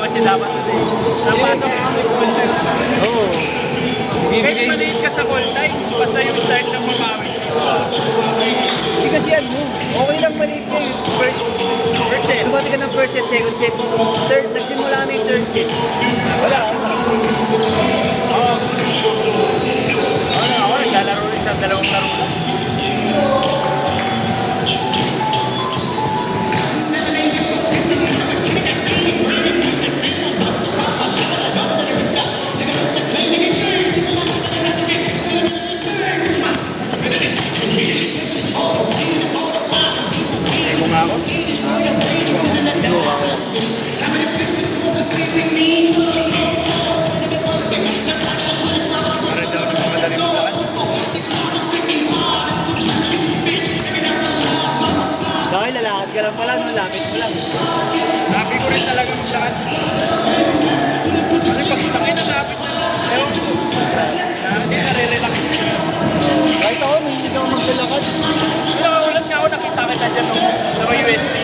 bawas niya dapat kasi. Napasok yung full time. Oo. Kahit maliit ka sa full time, basta yung start ng mamawi. Hindi kasi yan mo. Okay lang maliit ka yung first set. Dumati ka ng first set, second set. Third, nagsimula na yung third set. Wala. Oo. Ako naglalaro rin sa dalawang laro lang. Dahil lalakad ka lang pala, lapit mo lang. Sabi ko rin talaga maglakad. Kasi pag takay na lapit na, ewan ko. Hindi, nare-relax. Kahit ako, hindi ka maglalakad. Ulat nga ako, nakita kita dyan sa may UST.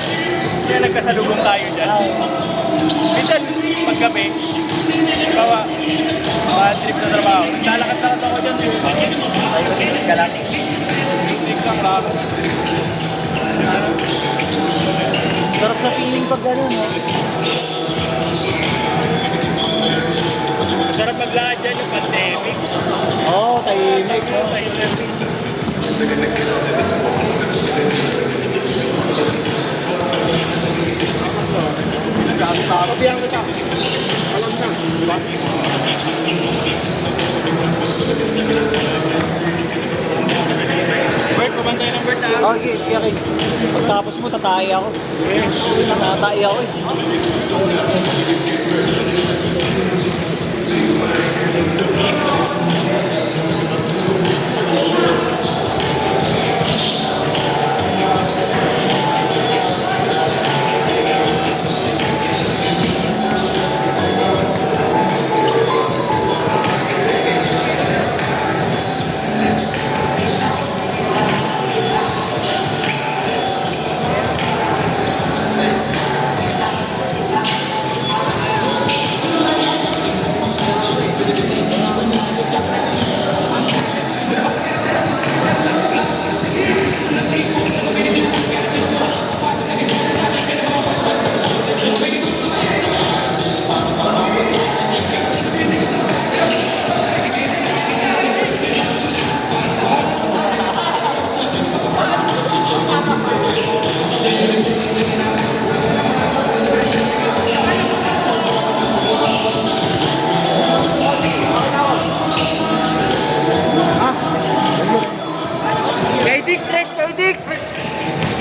Kaya nagkasalubong tayo dyan. Minsan, paggabi, bawa, trip sa trabaho. Naglalakad-lakad ako dyan. Tayo kasi ka lang. Trip lang raro. Sarap sa feeling pag gano'n, no? Sarap maglakad dyan yung pandemic. Oo, tahimik, no? Kapihan kita. Alam na, di ba? Bert, kumantay ng Bert na. Okay, okay. Pagtapos mo, tatay ako. Tatay ako eh.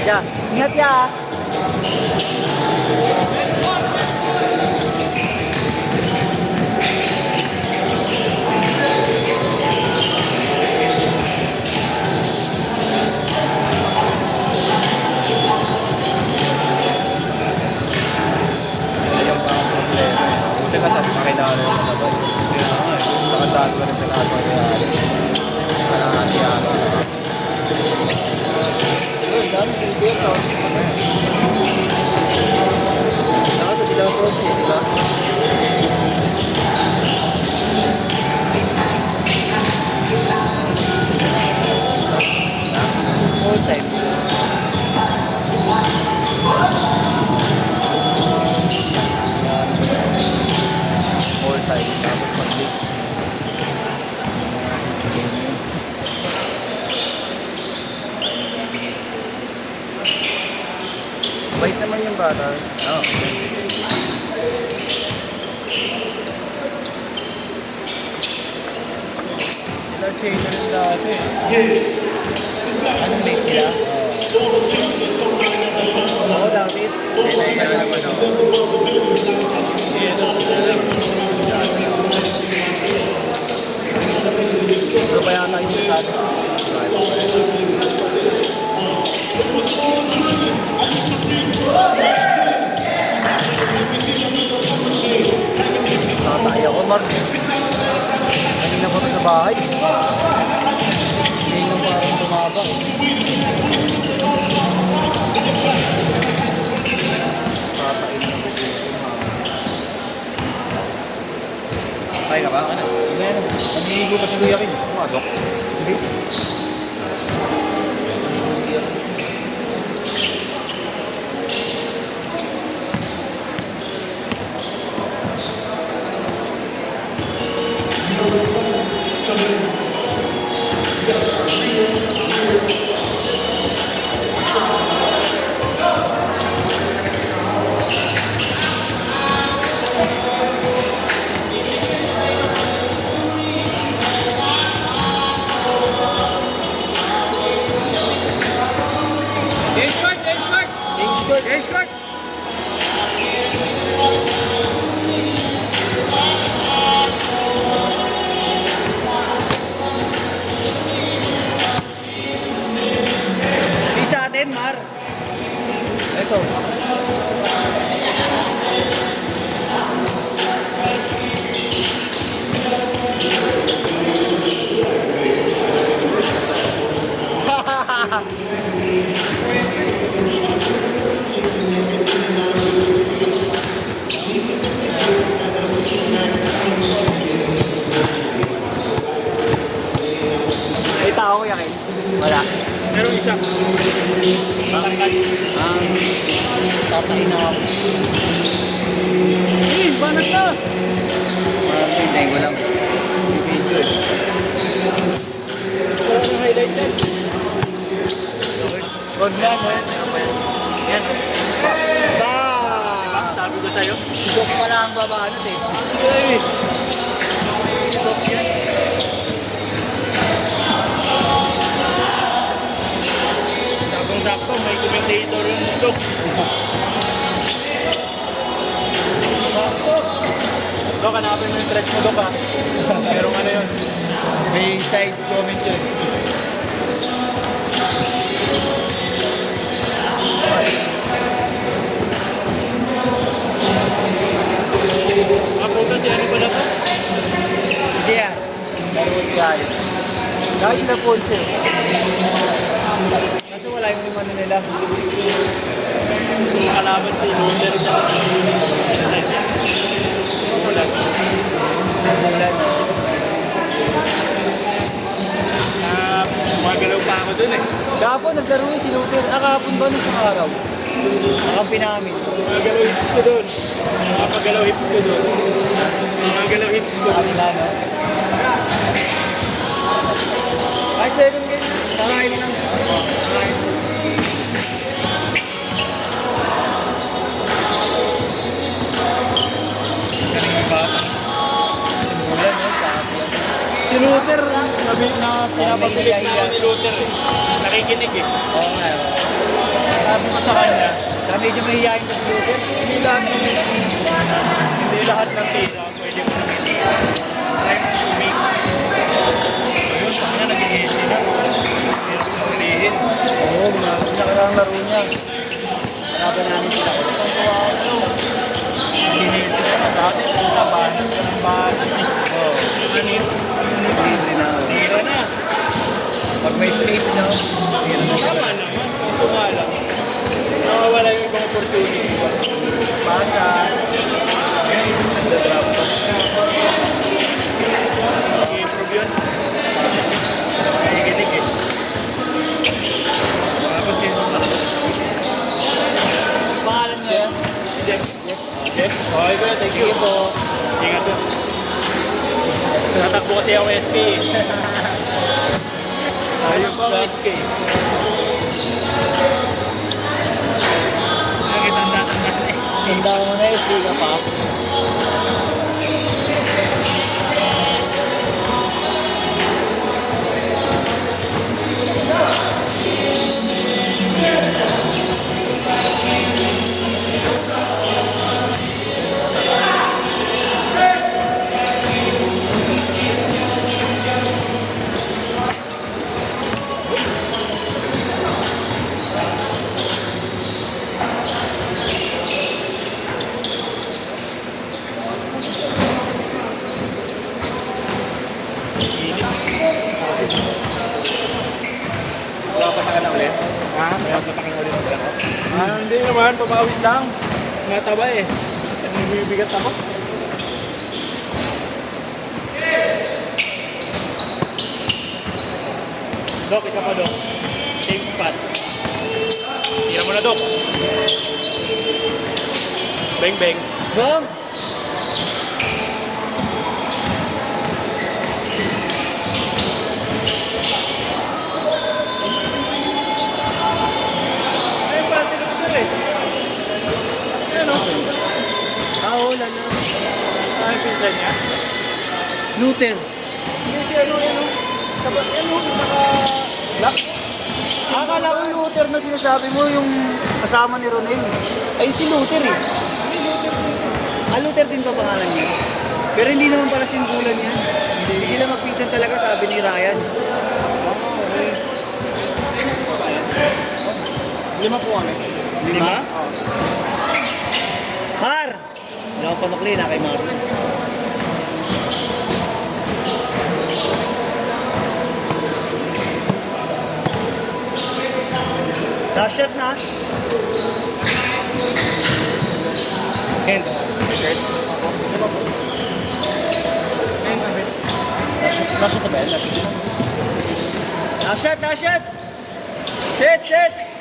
Ya, ingat ya. Bait naman yung bata. Oo. Sila chain na rin dati. Anong mate sila? Oo, David. Kailangan ka naman ako. Ano ba yata yung sa tatay ako, Mark. Kanina pa sa bahay. Hindi nang parang tumaba. Tatay na ba dito? Baka na. Ayan, nangihigo pa si Kuya Kim. Pumasok. Hindi. Escort! Escort! Escort. Escort! Di sa atin, Mar. Ito. May tao, Kuya Kim? Wala. Meron isa. Matangkad. Tatay na ako. Banat na! Hintayin ko lang. Video eh. Wala nang highlight yan. Huwag na, no? Yan. Ba! Sabi ko sa'yo. Dok pala ang babaanot eh. Ay! Stop yan. Saktong-sakto, may commentator yung dog. Dok, hanapin mo yung threads mo, Dok, ha? Pero ano yun? May side comment yun. Mapunta si ano ba na to? Hindi yan. Laro tayo. Dahil sila Ponce. Kaso wala yung limano nila. So, kalaban si Loser siya. Ulan. Sa bulan. Magalaw pa ako dun eh. Kahapon naglaro yung si Luther. Kahapon ba nung isang araw? Nakampi namin. Magalaw hips ko dun. Magalaw hips ko dun. Magalaw hips ko dun. Kabila, no? Ay, second game. Sarayin lang. Galing ba? Bulan, no? Kasi yan. Si Luther, pinapabilis na ako ni Luther eh. Nakikinig eh. Oo nga. Sabi ko sa kanya, Medyo mahihayin ka si Luther. hindi lahat ng tira pwede mo naman tira. Try mo sumig. Ayun, sa kanya nag-i-easy na. Hirap na ulihin. Oo, nakarang laro niya. Harapan namin sila. Nag-i-easy na. Dati sa banat ka ng banat eh. Oo. Ano yun? Libre na. Tira na. Pag may space, no? Libre na. Tama naman. Ito nga lang. Nakawala yung ibang opportunity ba? Pasa. Nag-drop pa. Mag-improve yun. Nakikinig eh. Tapos yun. Pangalan niya yan? Jeff. Jeff? Okay ko na. Thank you po. Ingat po. Natakbo kasi ako SK eh. Ayaw ko ang SK. Nakitanda ng SK. Tanda ko na SK ka pa. Papasa ka na ulit. Ha? Papasa ka na ulit ng gano'n. Hindi naman, papawis lang. Nataba eh. Nabibigat ako. Dok, isa pa, Dok. Same spot. Tira mo na, Dok. Bang, bang. Bang! Ay, pati na sir eh. Ano? Wala na. Ano pinsan niya? Luther. Hindi si ano, ano. Naka-black. Akala ko Luther na sinasabi mo, yung kasama ni Ronel. Ay, si Luther eh. Luther din ba pangalan niya? Pero hindi naman pala simbulan niya. Hindi sila magpinsan talaga, sabi ni Ryan. Lima po kami. Lima? Par! Hindi ako pamakli na kay Marlon. Last shot na. Hand. Nasa ito ba yan? Last shot, last shot! Set, set!